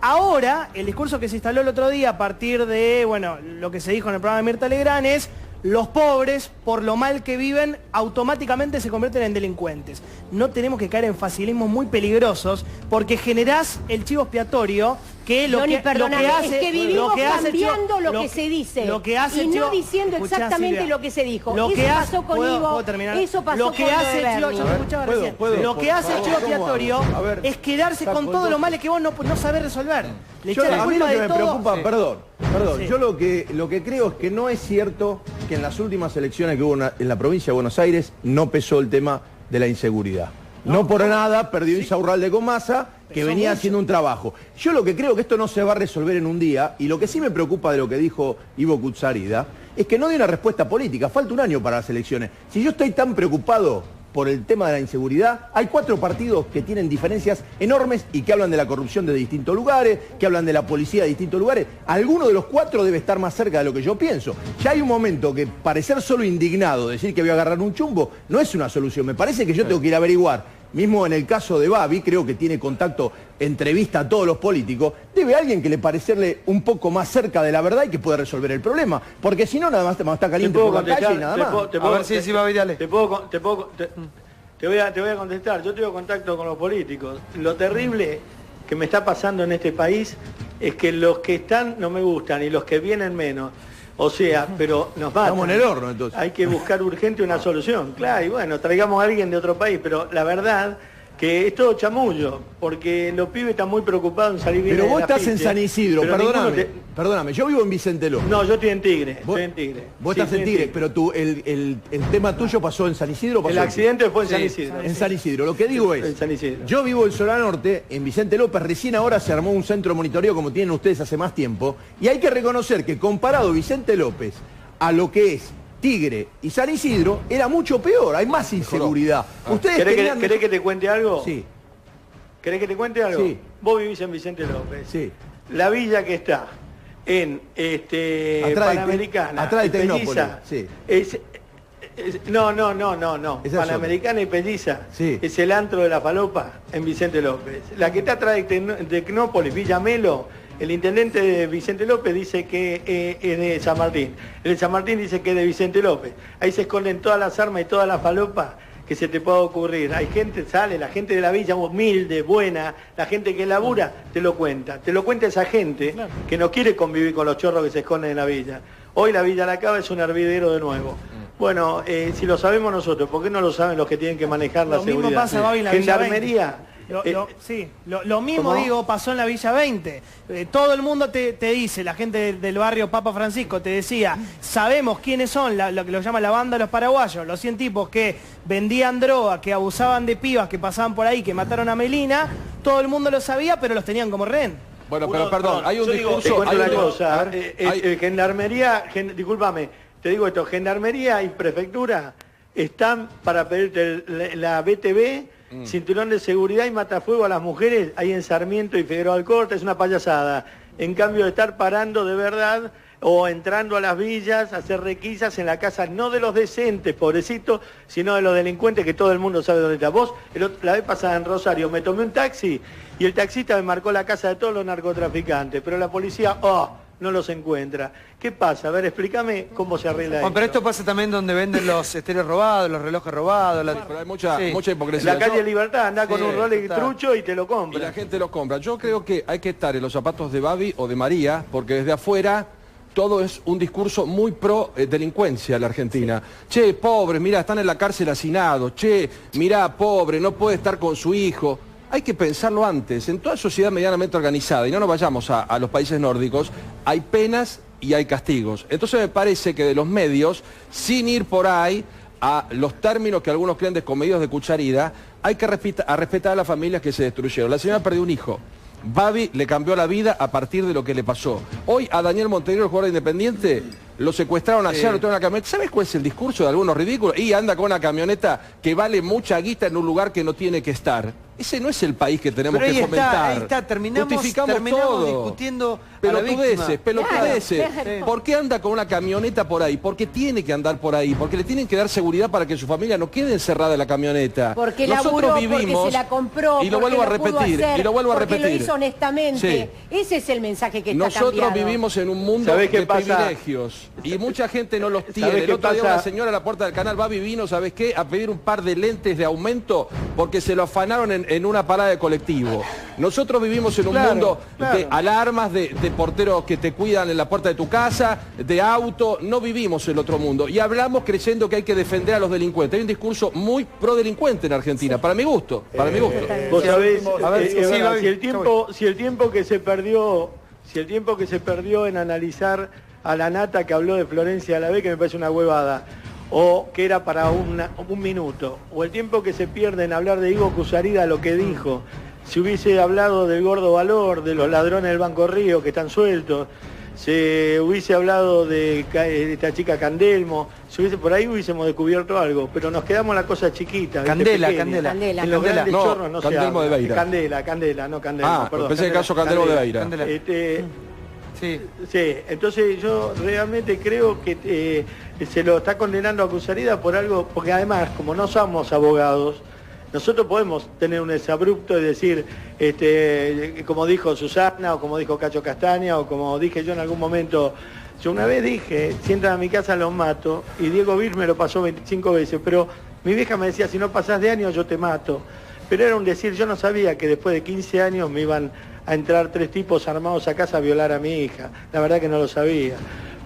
Ahora, el discurso que se instaló el otro día a partir de, bueno, lo que se dijo en el programa de Mirta Legrand es los pobres, por lo mal que viven, automáticamente se convierten en delincuentes. No tenemos que caer en facilismos muy peligrosos porque generás el chivo expiatorio que lo Johnny, que perdóname, hace... es que vivimos lo que hace el chivo- cambiando lo que se dice lo que hace y el no chivo- diciendo Escuchá, exactamente Silvia. lo que se dijo. Lo Eso que pasó con ¿puedo Ivo, terminar? eso pasó lo que con lo hace de el chivo, Bernie. yo te escuchaba recién. Lo que hace el chivo expiatorio es quedarse con todos los males que vos no sabés resolver. Le Yo, echás la a mí culpa lo que de me todo. preocupa, perdón, Sí. yo lo que creo es que no es cierto que en las últimas elecciones que hubo en la provincia de Buenos Aires no pesó el tema de la inseguridad. No por nada perdió Insaurralde con Massa, que Pesó venía mucho. haciendo un trabajo. Yo lo que creo que esto no se va a resolver en un día, y lo que sí me preocupa de lo que dijo Ivo Kutsarida, es que no dio una respuesta política. Falta un año para las elecciones. Si yo estoy tan preocupado por el tema de la inseguridad, hay 4 partidos que tienen diferencias enormes y que hablan de la corrupción de distintos lugares, que hablan de la policía de distintos lugares. Alguno de los 4 debe estar más cerca de lo que yo pienso. Ya hay un momento que parecer solo indignado, decir que voy a agarrar un chumbo, no es una solución. Me parece que yo tengo que ir a averiguar. Mismo en el caso de Babi, creo que tiene contacto, entrevista a todos los políticos, debe alguien que le parecerle un poco más cerca de la verdad y que pueda resolver el problema. Porque si no, nada más te está caliente por la calle y nada más. A ver si va a ir, dale. Te voy a contestar. Yo tengo contacto con los políticos. Lo terrible que me está pasando en este país es que los que están no me gustan y los que vienen menos. O sea, pero nos matan. Estamos en el horno, entonces. Hay que buscar urgente una solución. Claro, y bueno, traigamos a alguien de otro país, pero la verdad que es todo chamullo, porque los pibes están muy preocupados en salir bien. Pero de vos la estás en ficha, San Isidro, pero perdóname, yo vivo en Vicente López. No, yo estoy en Tigre, Vos, estoy en Tigre. Vos Sí, estás en estoy Tigre, pero el tema tuyo pasó en San Isidro. El accidente fue en San Sí, Isidro. En San Isidro. Lo que digo En es, San Isidro. yo vivo en Zona Norte, en Vicente López, recién ahora se armó un centro de monitoreo como tienen ustedes hace más tiempo, y hay que reconocer que comparado Vicente López a lo que es Tigre y San Isidro, era mucho peor, hay más inseguridad. Ustedes tenían... ¿Querés que te cuente algo? Sí, ¿Querés que te cuente algo? Sí. Vos vivís en Vicente López. sí. La villa que está en Atrás de- Panamericana atrás de y Pelliza, Tecnópolis, sí. No. Esa es Panamericana y Pelliza Sí. es el antro de la falopa en Vicente López. La que está atrás de Tecnópolis, Villa Melo, el intendente de Vicente López dice que es de San Martín. El de San Martín dice que es de Vicente López. Ahí se esconden todas las armas y todas las falopas que se te pueda ocurrir. Hay gente, sale, la gente de la villa humilde, buena, la gente que labura, te lo cuenta esa gente que no quiere convivir con los chorros que se esconden en la villa. Hoy la Villa La Cava es un hervidero de nuevo. Bueno, si lo sabemos nosotros, ¿por qué no lo saben los que tienen que manejar la seguridad? Lo mismo pasa, Babi, en la Gendarmería. Lo mismo, ¿cómo? digo, pasó en la Villa 20. Todo el mundo te dice, la gente del barrio Papa Francisco te decía, sabemos quiénes son, lo que lo llama la banda de los paraguayos, los 100 tipos que vendían droga, que abusaban de pibas, que pasaban por ahí, que mataron a Melina. Todo el mundo lo sabía, pero los tenían como rehén. Bueno, pero perdón, hay un discurso... Te cuento una cosa, hay... Gendarmería, discúlpame, te digo esto, Gendarmería y Prefectura están para pedirte la BTV, cinturón de seguridad y matafuego a las mujeres ahí en Sarmiento y Figueroa Alcorta, es una payasada. En cambio de estar parando de verdad o entrando a las villas a hacer requisas en la casa, no de los decentes, pobrecitos, sino de los delincuentes que todo el mundo sabe dónde está. Vos, la vez pasada en Rosario, me tomé un taxi y el taxista me marcó la casa de todos los narcotraficantes, pero la policía, no los encuentra. ¿Qué pasa? A ver, explícame cómo se arregla esto. Pero esto pasa también donde venden los estéreos robados, los relojes robados. Pero hay mucha hipocresía. En la calle Libertad anda con un Rolex trucho y te lo compra. Y la gente lo compra. Yo creo que hay que estar en los zapatos de Babi o de María, porque desde afuera todo es un discurso muy pro delincuencia en la Argentina. Che, pobre, mirá, están en la cárcel hacinados. Che, mirá, pobre, no puede estar con su hijo. Hay que pensarlo antes. En toda sociedad medianamente organizada, y no nos vayamos a los países nórdicos, hay penas y hay castigos. Entonces me parece que de los medios, sin ir por ahí a los términos que algunos creen descomedidos de cucharida, hay que respetar a las familias que se destruyeron. La señora perdió un hijo. Babi le cambió la vida a partir de lo que le pasó. Hoy a Daniel Montenegro, el jugador de Independiente, lo secuestraron ayer, lo tuvieron en una camioneta. ¿Sabes cuál es el discurso de algunos ridículos? Y anda con una camioneta que vale mucha guita en un lugar que no tiene que estar. Ese no es el país que tenemos que fomentar. Ahí está, terminamos todo. Discutiendo pelotudeces. ¿Por qué anda con una camioneta por ahí? Porque tiene que andar por ahí, porque le tienen que dar seguridad para que su familia no quede encerrada en la camioneta. Porque nosotros laburó, vivimos, porque se la compró, y lo vuelvo a repetir, porque lo hizo honestamente. Sí. Ese es el mensaje que está cambiado. Nosotros vivimos en un mundo de privilegios y mucha gente no los tiene. El otro día una señora a la puerta del canal Babi vino, ¿sabes qué? A pedir un par de lentes de aumento porque se lo afanaron en una parada de colectivo. Nosotros vivimos en un mundo de alarmas, de porteros que te cuidan en la puerta de tu casa, de auto. No vivimos el otro mundo. Y hablamos creyendo que hay que defender a los delincuentes. Hay un discurso muy pro-delincuente en Argentina, para mi gusto. Para mi gusto. Vos sabés, si el tiempo que se perdió en analizar a la nata que habló de Florencia Alavés, que me parece una huevada, o que era para un minuto, o el tiempo que se pierde en hablar de Ivo Cusarida, lo que dijo, si hubiese hablado del Gordo Valor, de los ladrones del Banco Río que están sueltos, se hubiese hablado de esta chica Candelmo, por ahí hubiésemos descubierto algo, pero nos quedamos en la cosa chiquita. Candela. En los grandes chorros no Candelmo se habla. de Beira. Candela, no Candelmo, perdón. Pensé que el caso Candelmo de Beira. Sí, entonces yo realmente creo que se lo está condenando a Cusarida por algo, porque además, como no somos abogados, nosotros podemos tener un exabrupto y decir, como dijo Susana, o como dijo Cacho Castaña, o como dije yo en algún momento. Yo una vez dije, si entran a mi casa los mato, y Diego Bir me lo pasó 25 veces, pero mi vieja me decía, si no pasás de años yo te mato. Pero era un decir, yo no sabía que después de 15 años me iban a entrar 3 tipos armados a casa a violar a mi hija. La verdad que no lo sabía.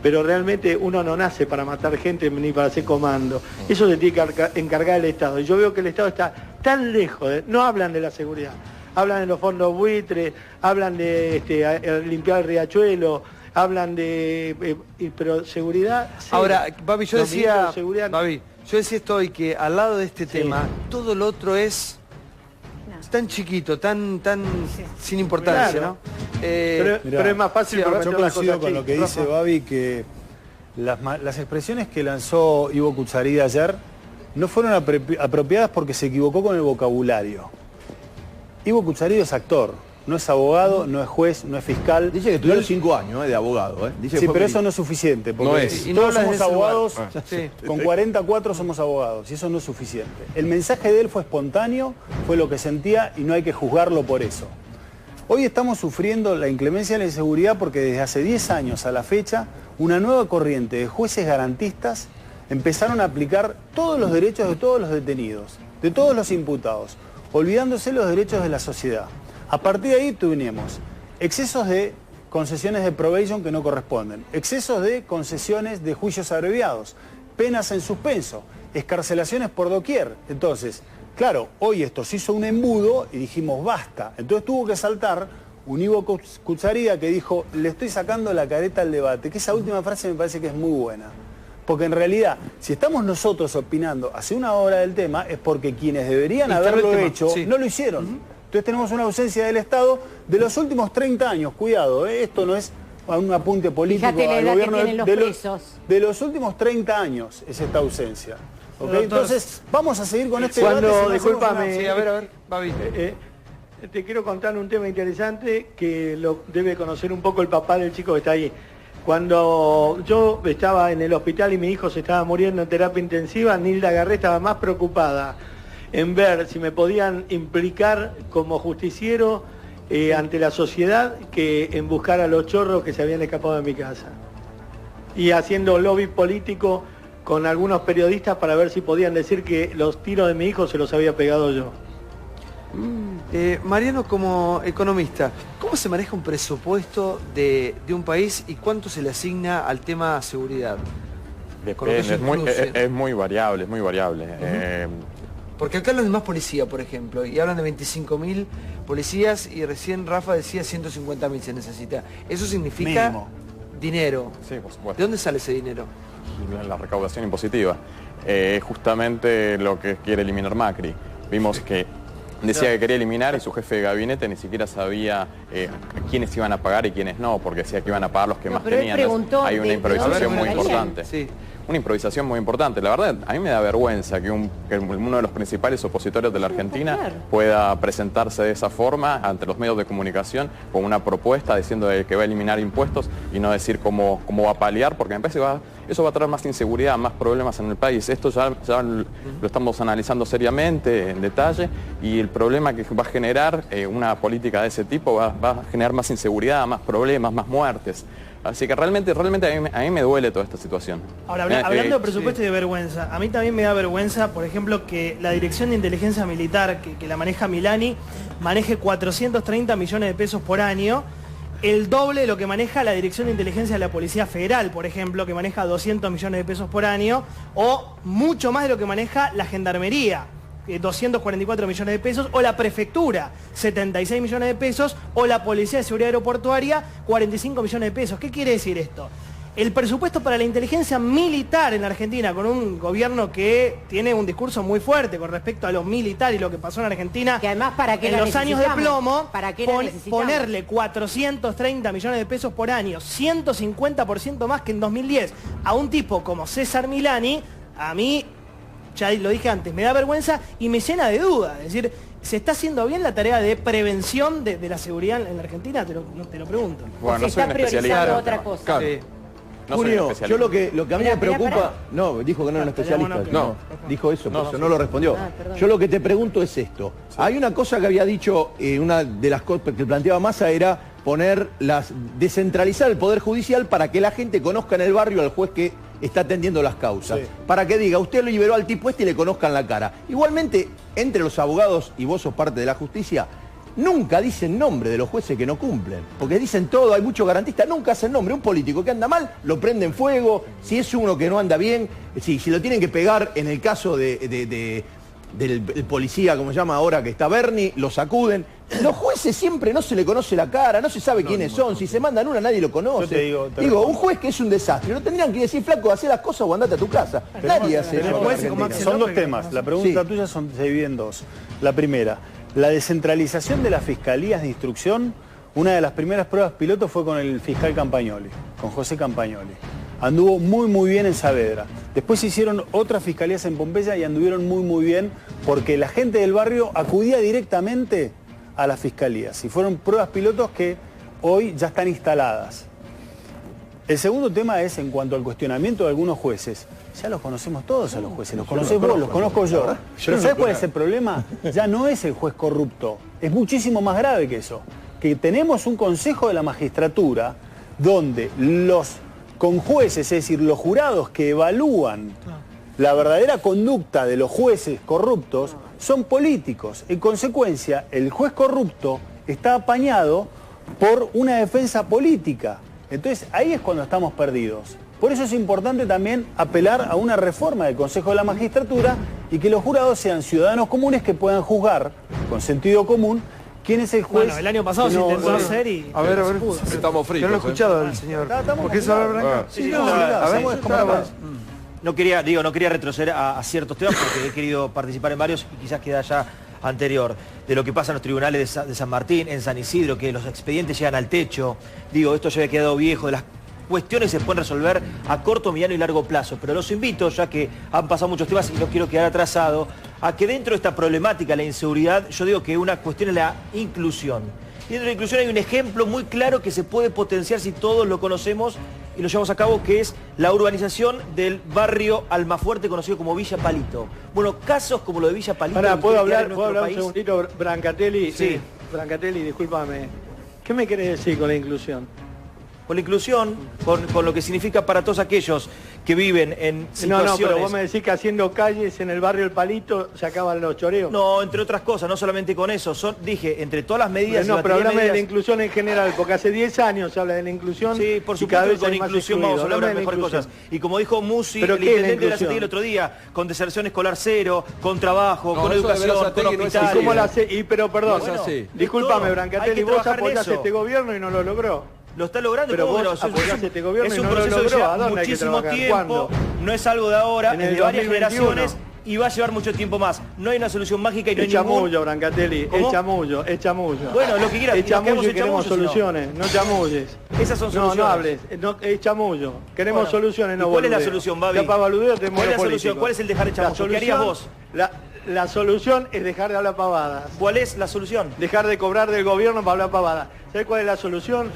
Pero realmente uno no nace para matar gente ni para hacer comando. Eso se tiene que encargar el Estado. Y yo veo que el Estado está tan lejos, no hablan de la seguridad, hablan de los fondos buitres, hablan de limpiar el riachuelo, hablan de... pero seguridad... Sí. Ahora, Babi, yo decía esto hoy, que al lado de este tema, todo lo otro es tan chiquito, tan sin importancia, ¿no? Pero es más fácil. Yo coincido con lo que dice Babi, que las expresiones que lanzó Ivo Cusarida ayer no fueron apropiadas porque se equivocó con el vocabulario. Ivo Cusarida es actor, no es abogado, no es juez, no es fiscal. Dice que estudió 5 años de abogado. Dice sí, pero eso no es suficiente, porque todos somos abogados, con 44 somos abogados, y eso no es suficiente. El mensaje de él fue espontáneo, fue lo que sentía, y no hay que juzgarlo por eso. Hoy estamos sufriendo la inclemencia de la inseguridad porque desde hace 10 años a la fecha, una nueva corriente de jueces garantistas empezaron a aplicar todos los derechos de todos los detenidos, de todos los imputados, olvidándose los derechos de la sociedad. A partir de ahí tuvimos excesos de concesiones de probation que no corresponden, excesos de concesiones de juicios abreviados, penas en suspenso, excarcelaciones por doquier. Entonces, claro, hoy esto se hizo un embudo y dijimos basta. Entonces tuvo que saltar un Ivo Kutsarida que dijo, le estoy sacando la careta al debate, que esa última frase me parece que es muy buena. Porque en realidad, si estamos nosotros opinando hace una hora del tema, es porque quienes deberían haberlo hecho no lo hicieron. Entonces tenemos una ausencia del Estado de los últimos 30 años. Cuidado, esto no es un apunte político al gobierno de los últimos 30 años es esta ausencia. ¿Okay? Entonces, vamos a seguir con este debate. Discúlpame, Sí, a ver, Babi. Te quiero contar un tema interesante que lo debe conocer un poco el papá del chico que está ahí. Cuando yo estaba en el hospital y mi hijo se estaba muriendo en terapia intensiva, Nilda Garré estaba más preocupada en ver si me podían implicar como justiciero ante la sociedad que en buscar a los chorros que se habían escapado de mi casa. Y haciendo lobby político con algunos periodistas para ver si podían decir que los tiros de mi hijo se los había pegado yo. Mariano, como economista, ¿cómo se maneja un presupuesto de un país y cuánto se le asigna al tema seguridad? Depende, es muy variable, es muy variable. Porque acá hablan de más policía, por ejemplo, y hablan de 25.000 policías y recién Rafa decía 150.000 se necesita. Eso significa dinero. Sí, por supuesto. ¿De dónde sale ese dinero? La recaudación impositiva. Es justamente lo que quiere eliminar Macri. Vimos que decía que quería eliminar y su jefe de gabinete ni siquiera sabía quiénes iban a pagar y quiénes no, porque decía que iban a pagar los que más tenían. Hay una improvisación muy importante. Sí. Una improvisación muy importante. La verdad, a mí me da vergüenza que uno de los principales opositores de la Argentina pueda presentarse de esa forma ante los medios de comunicación con una propuesta diciendo que va a eliminar impuestos y no decir cómo va a paliar, porque me parece que eso va a traer más inseguridad, más problemas en el país. Esto ya lo estamos analizando seriamente, en detalle, y el problema que va a generar una política de ese tipo va a generar más inseguridad, más problemas, más muertes. Así que realmente a mí me duele toda esta situación. Ahora, hablando de presupuesto y de vergüenza, a mí también me da vergüenza, por ejemplo, que la Dirección de Inteligencia Militar, que la maneja Milani, maneje 430 millones de pesos por año, el doble de lo que maneja la Dirección de Inteligencia de la Policía Federal, por ejemplo, que maneja 200 millones de pesos por año, o mucho más de lo que maneja la Gendarmería, 244 millones de pesos, o la Prefectura, 76 millones de pesos, o la Policía de Seguridad Aeroportuaria, 45 millones de pesos. ¿Qué quiere decir esto? El presupuesto para la inteligencia militar en la Argentina, con un gobierno que tiene un discurso muy fuerte con respecto a lo militar y lo que pasó en Argentina, que además, ¿para qué en los años de plomo, ponerle 430 millones de pesos por año, 150% más que en 2010, a un tipo como César Milani, a mí, ya lo dije antes, me da vergüenza y me llena de dudas. Es decir, ¿se está haciendo bien la tarea de prevención de la seguridad en la Argentina? Te lo pregunto. Bueno, no soy un especialista. Otra cosa. Claro. No Julio, yo lo que a mí me preocupa... No, dijo que no era un especialista. No, dijo eso, por eso no lo respondió. Yo lo que te pregunto es esto. Hay una cosa que había dicho, una de las cosas que planteaba Massa era descentralizar el Poder Judicial para que la gente conozca en el barrio al juez que está atendiendo las causas. Sí. Para que diga, usted lo liberó al tipo este y le conozcan la cara. Igualmente, entre los abogados, y vos sos parte de la justicia, nunca dicen nombre de los jueces que no cumplen. Porque dicen todo, hay muchos garantistas, nunca hacen nombre. Un político que anda mal, lo prenden fuego. Si es uno que no anda bien, si lo tienen que pegar en el caso del policía, como se llama ahora, que está Berni, lo sacuden. Los jueces siempre no se le conoce la cara, no se sabe quiénes son. Si se mandan una, nadie lo conoce. Digo, un juez que es un desastre, no tendrían que decir, flaco, hacer las cosas o andate a tu casa. Nadie hace eso. Son dos temas. La pregunta tuya se divide en dos. La primera, la descentralización de las fiscalías de instrucción. Una de las primeras pruebas piloto fue con el fiscal Campagnoli, con José Campagnoli. Anduvo muy bien en Saavedra. Después se hicieron otras fiscalías en Pompeya y anduvieron muy bien porque la gente del barrio acudía directamente a las fiscalías. Y fueron pruebas pilotos que hoy ya están instaladas. El segundo tema es en cuanto al cuestionamiento de algunos jueces. Ya los conocemos todos a los jueces, los conocés vos, los conozco yo. Pero ¿sabés cuál es el problema? Ya no es el juez corrupto, es muchísimo más grave que eso. Que tenemos un consejo de la magistratura donde los conjueces, es decir, los jurados que evalúan la verdadera conducta de los jueces corruptos, son políticos. En consecuencia, el juez corrupto está apañado por una defensa política. Entonces, ahí es cuando estamos perdidos. Por eso es importante también apelar a una reforma del Consejo de la Magistratura y que los jurados sean ciudadanos comunes que puedan juzgar con sentido común quién es el juez. Bueno, el año pasado se intentó hacer y... A ver. Estamos fritos. Yo no lo he escuchado el señor. ¿Por qué se habla Branca? No quería retroceder a ciertos temas porque he querido participar en varios y quizás queda ya anterior. De lo que pasa en los tribunales de San Martín, en San Isidro, que los expedientes llegan al techo. Esto ya había quedado viejo, de las cuestiones se pueden resolver a corto, mediano y largo plazo. Pero los invito, ya que han pasado muchos temas y no quiero quedar atrasado, a que dentro de esta problemática, la inseguridad, yo digo que una cuestión es la inclusión. Y dentro de la inclusión hay un ejemplo muy claro que se puede potenciar si todos lo conocemos y lo llevamos a cabo, que es la urbanización del barrio Almafuerte, conocido como Villa Palito. Bueno, casos como lo de Villa Palito... ¿Puedo hablar un segundito, Brancatelli? Sí. Brancatelli, discúlpame. ¿Qué me querés decir con la inclusión? Con la inclusión, con lo que significa para todos aquellos que viven en situaciones... No, pero vos me decís que haciendo calles en el barrio El Palito se acaban los choreos. No, entre otras cosas, no solamente con eso. Dije, entre todas las medidas... Pero háblame de la inclusión en general, porque hace 10 años se habla de la inclusión. Sí, por supuesto, con inclusión vamos a hablar de mejores cosas. Y como dijo Musi, el intendente de la CETI el otro día, con deserción escolar cero, con trabajo, con educación, con hospitales... Pero perdón, discúlpame, Brancatelli, vos apoyás este gobierno y no lo logró. Lo está logrando, pero vos apoyás este gobierno es un y no proceso lo que logró. lleva muchísimo tiempo, no es algo de ahora, es de varias generaciones y va a llevar mucho tiempo más. No hay una solución mágica y no hay ningún... chamullo, Brancatelli, es chamullo. Bueno, lo que quieras. Es chamullo y queremos soluciones, no chamulles. Esas son soluciones. No hables, es chamullo. Queremos soluciones, no boludeo. ¿Cuál es la solución, Babi? ¿Cuál es la solución? ¿Cuál es el dejar de chamullo? ¿Qué harías vos? La solución es dejar de hablar pavadas. ¿Cuál es la solución? Dejar de cobrar del gobierno para hablar pavadas. ¿Sabés cuál es la solución?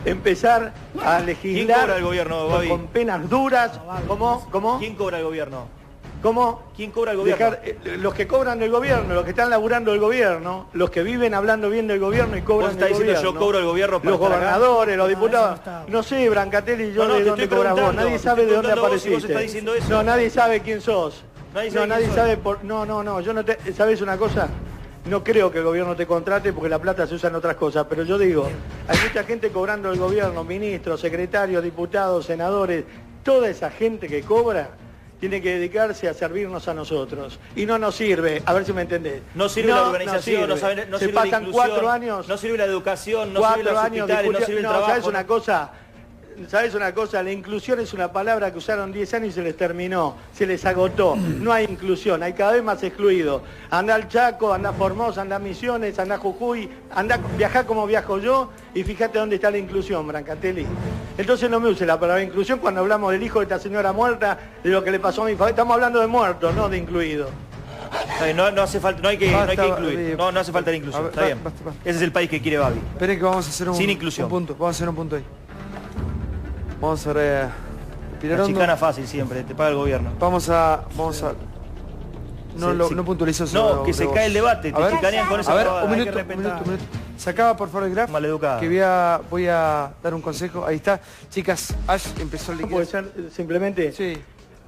Empezar a legislar. ¿Quién cobra el gobierno, Babi? Con penas duras. ¿Cómo? ¿Quién cobra el gobierno? ¿Cómo? ¿Quién cobra el gobierno? Los que cobran del gobierno, los que están laburando del gobierno, los que viven hablando bien del gobierno y cobran del gobierno. Diciendo yo cobro el gobierno para los gobernadores, los diputados. No sé, Brancatelli, yo de dónde cobras vos. Nadie sabe de dónde apareciste. No, nadie sabe quién sos. Nadie sabe por... No, yo no te... ¿Sabés una cosa? No creo que el gobierno te contrate porque la plata se usa en otras cosas, pero yo digo, hay mucha gente cobrando del gobierno, ministros, secretarios, diputados, senadores, toda esa gente que cobra tiene que dedicarse a servirnos a nosotros. Y no nos sirve, a ver si me entendés. No sirve la organización, no sirve se la pasan inclusión, 4 años. No sirve la educación, no sirve los hospitales, no sirve el trabajo. ¿Sabes una cosa? La inclusión es una palabra que usaron 10 años y se les terminó, se les agotó. No hay inclusión, hay cada vez más excluidos. Andá al Chaco, andá a Formosa, andá a Misiones, andá a Jujuy, viajá como viajo yo y fíjate dónde está la inclusión, Brancatelli. Entonces no me use la palabra inclusión cuando hablamos del hijo de esta señora muerta, de lo que le pasó a mi familia. Estamos hablando de muertos, no de incluidos. No hace falta, no hay que incluir. No hace falta la inclusión, está bien. Ese es el país que quiere Babi. Esperen que vamos a hacer sin inclusión. Punto. Vamos a hacer un punto ahí. Vamos a respirar hondo. Chicana fácil siempre, te paga el gobierno. Vamos a no puntualizó eso. No, que se cae el debate, te chicanean con esa pavada. Un minuto. Sacaba por favor el graf. Maleducada. Que voy a dar un consejo. Ahí está. Chicas, Ash empezó el líquido. ¿Puede ser simplemente? Sí.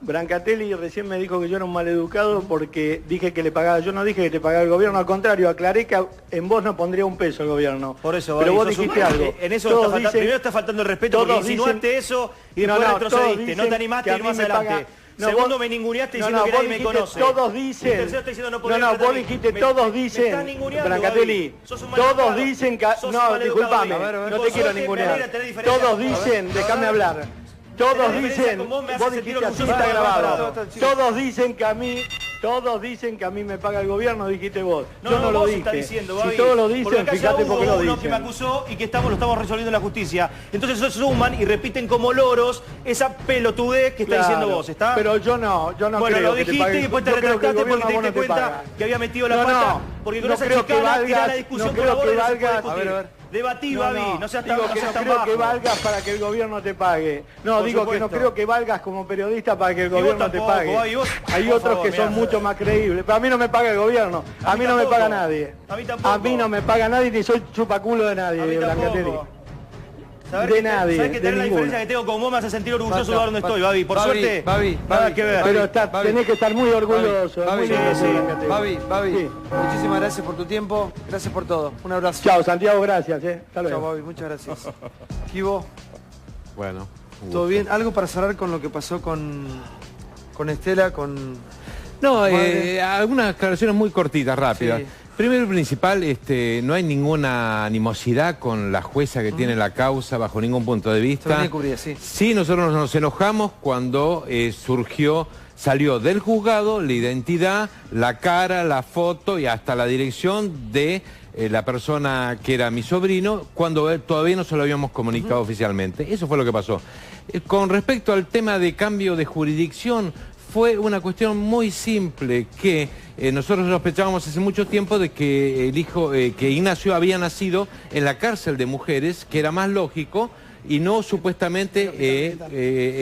Brancatelli recién me dijo que yo era un maleducado porque dije que le pagaba. Yo no dije que te pagaba el gobierno, al contrario, aclaré que en vos no pondría un peso el gobierno. Por eso, pero vos dijiste algo. En eso primero está faltando el respeto porque insinuaste eso y después retrocediste. No te animaste a ir más adelante. Segundo, me ninguneaste diciendo que nadie me conoce. Todos dicen. Tercero, está diciendo vos dijiste todos dicen. Brancatelli, todos dicen que. No, disculpame, no te quiero ningunear. Todos dicen, déjame hablar. Todos dicen, vos dijiste así, está grabado. Todos dicen que a mí me paga el gobierno, dijiste vos. Yo no lo dije. Si todos lo dicen, fíjate por qué lo dicen. Que me acusó y que lo estamos resolviendo en la justicia. Entonces se suman y repiten como loros esa pelotudez que está diciendo vos, ¿está? Pero yo no bueno, lo dijiste y después te retractaste porque te diste cuenta que había metido la pata. Porque con esa chicana tirá la discusión por la bola y no se puede discutir. Debatí, Babi, no seas tan bajo. Digo que no creo que valgas para que el gobierno te pague. No, digo que no creo que valgas como periodista para que el gobierno te pague. Hay otros que son mucho más creíbles. Pero a mí no me paga el gobierno. A mí no me paga nadie. A mí no me paga nadie ni soy chupaculo de nadie, Brancatelli. De nadie, ¿sabes que tener la diferencia que tengo con vos me hace sentir orgulloso de donde estoy, Babi? Por suerte, nada que ver. Pero tenés que estar muy orgulloso. Babi, muchísimas gracias por tu tiempo, gracias por todo. Un abrazo. Chao, Santiago, gracias. Hasta luego. Chao, Babi, muchas gracias. Kibo. Bueno, ¿Todo bien? ¿Algo para cerrar con lo que pasó con Estela, con... No, algunas aclaraciones muy cortitas, rápidas. Sí. Primero y principal, no hay ninguna animosidad con la jueza que tiene la causa bajo ningún punto de vista. Sí, nosotros nos enojamos cuando salió del juzgado la identidad, la cara, la foto y hasta la dirección de la persona que era mi sobrino, cuando todavía no se lo habíamos comunicado oficialmente. Eso fue lo que pasó. Con respecto al tema de cambio de jurisdicción, fue una cuestión muy simple, que nosotros sospechábamos hace mucho tiempo de que el hijo, que Ignacio había nacido en la cárcel de mujeres, que era más lógico, y no supuestamente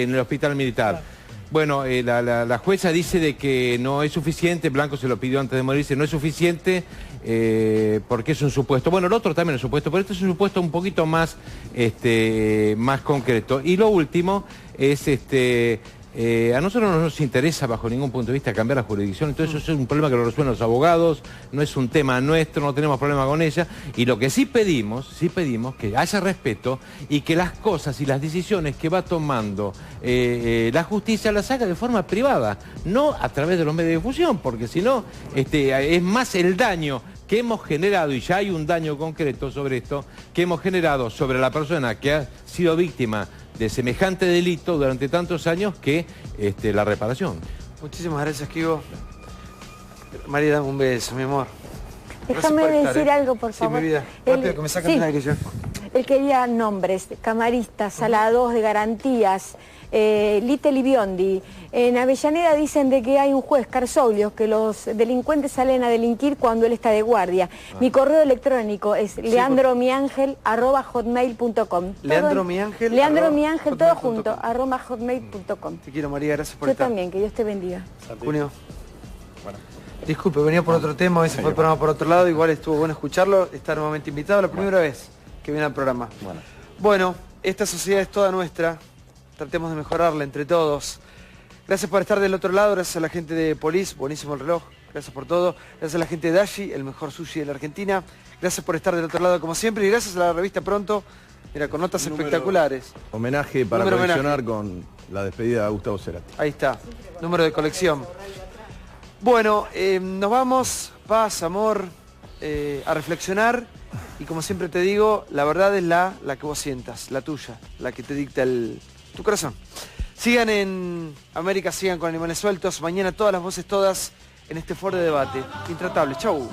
en el hospital militar. Bueno, la jueza dice de que no es suficiente, Blanco se lo pidió antes de morirse, no es suficiente porque es un supuesto. Bueno, el otro también es supuesto, pero este es un supuesto un poquito más, más concreto. Y lo último es a nosotros no nos interesa bajo ningún punto de vista cambiar la jurisdicción, entonces eso es un problema que lo resuelven los abogados, no es un tema nuestro, no tenemos problema con ella, y lo que sí pedimos que haya respeto y que las cosas y las decisiones que va tomando la justicia las haga de forma privada, no a través de los medios de difusión, porque si no, es más el daño que hemos generado, y ya hay un daño concreto sobre esto, que hemos generado sobre la persona que ha sido víctima de semejante delito durante tantos años, que la reparación. Muchísimas gracias, Kigo. María, dame un beso, mi amor. Déjame decir algo, por favor. Sí, mi vida. Rápido, que me sacan una que yo. Él quería nombres, camaristas, sala 2 de garantías, Little Biondi. En Avellaneda dicen de que hay un juez, Carzoglio, que los delincuentes salen a delinquir cuando él está de guardia. Mi correo electrónico es leandromiangel@hotmail.com. Leandromiangel, todo junto, @hotmail.com. Te quiero, María, gracias por estar. Yo también, que Dios te bendiga. Junio. Bueno. Disculpe, venía por otro tema, a veces fue el programa por otro lado, igual estuvo bueno escucharlo, está nuevamente invitado, la primera vez que viene al programa. Bueno, esta sociedad es toda nuestra, tratemos de mejorarla entre todos. Gracias por estar del otro lado, gracias a la gente de Polis, buenísimo el reloj, gracias por todo. Gracias a la gente de Dashi, el mejor sushi de la Argentina. Gracias por estar del otro lado como siempre y gracias a la revista Pronto, mira, con notas espectaculares. Homenaje para coleccionar con la despedida de Gustavo Cerati. Ahí está, número de colección. Bueno, nos vamos, paz, amor, a reflexionar y como siempre te digo, la verdad es la que vos sientas, la tuya, la que te dicta tu corazón. Sigan en América, sigan con Animales Sueltos. Mañana todas las voces, todas en este foro de debate. Intratable. Chau.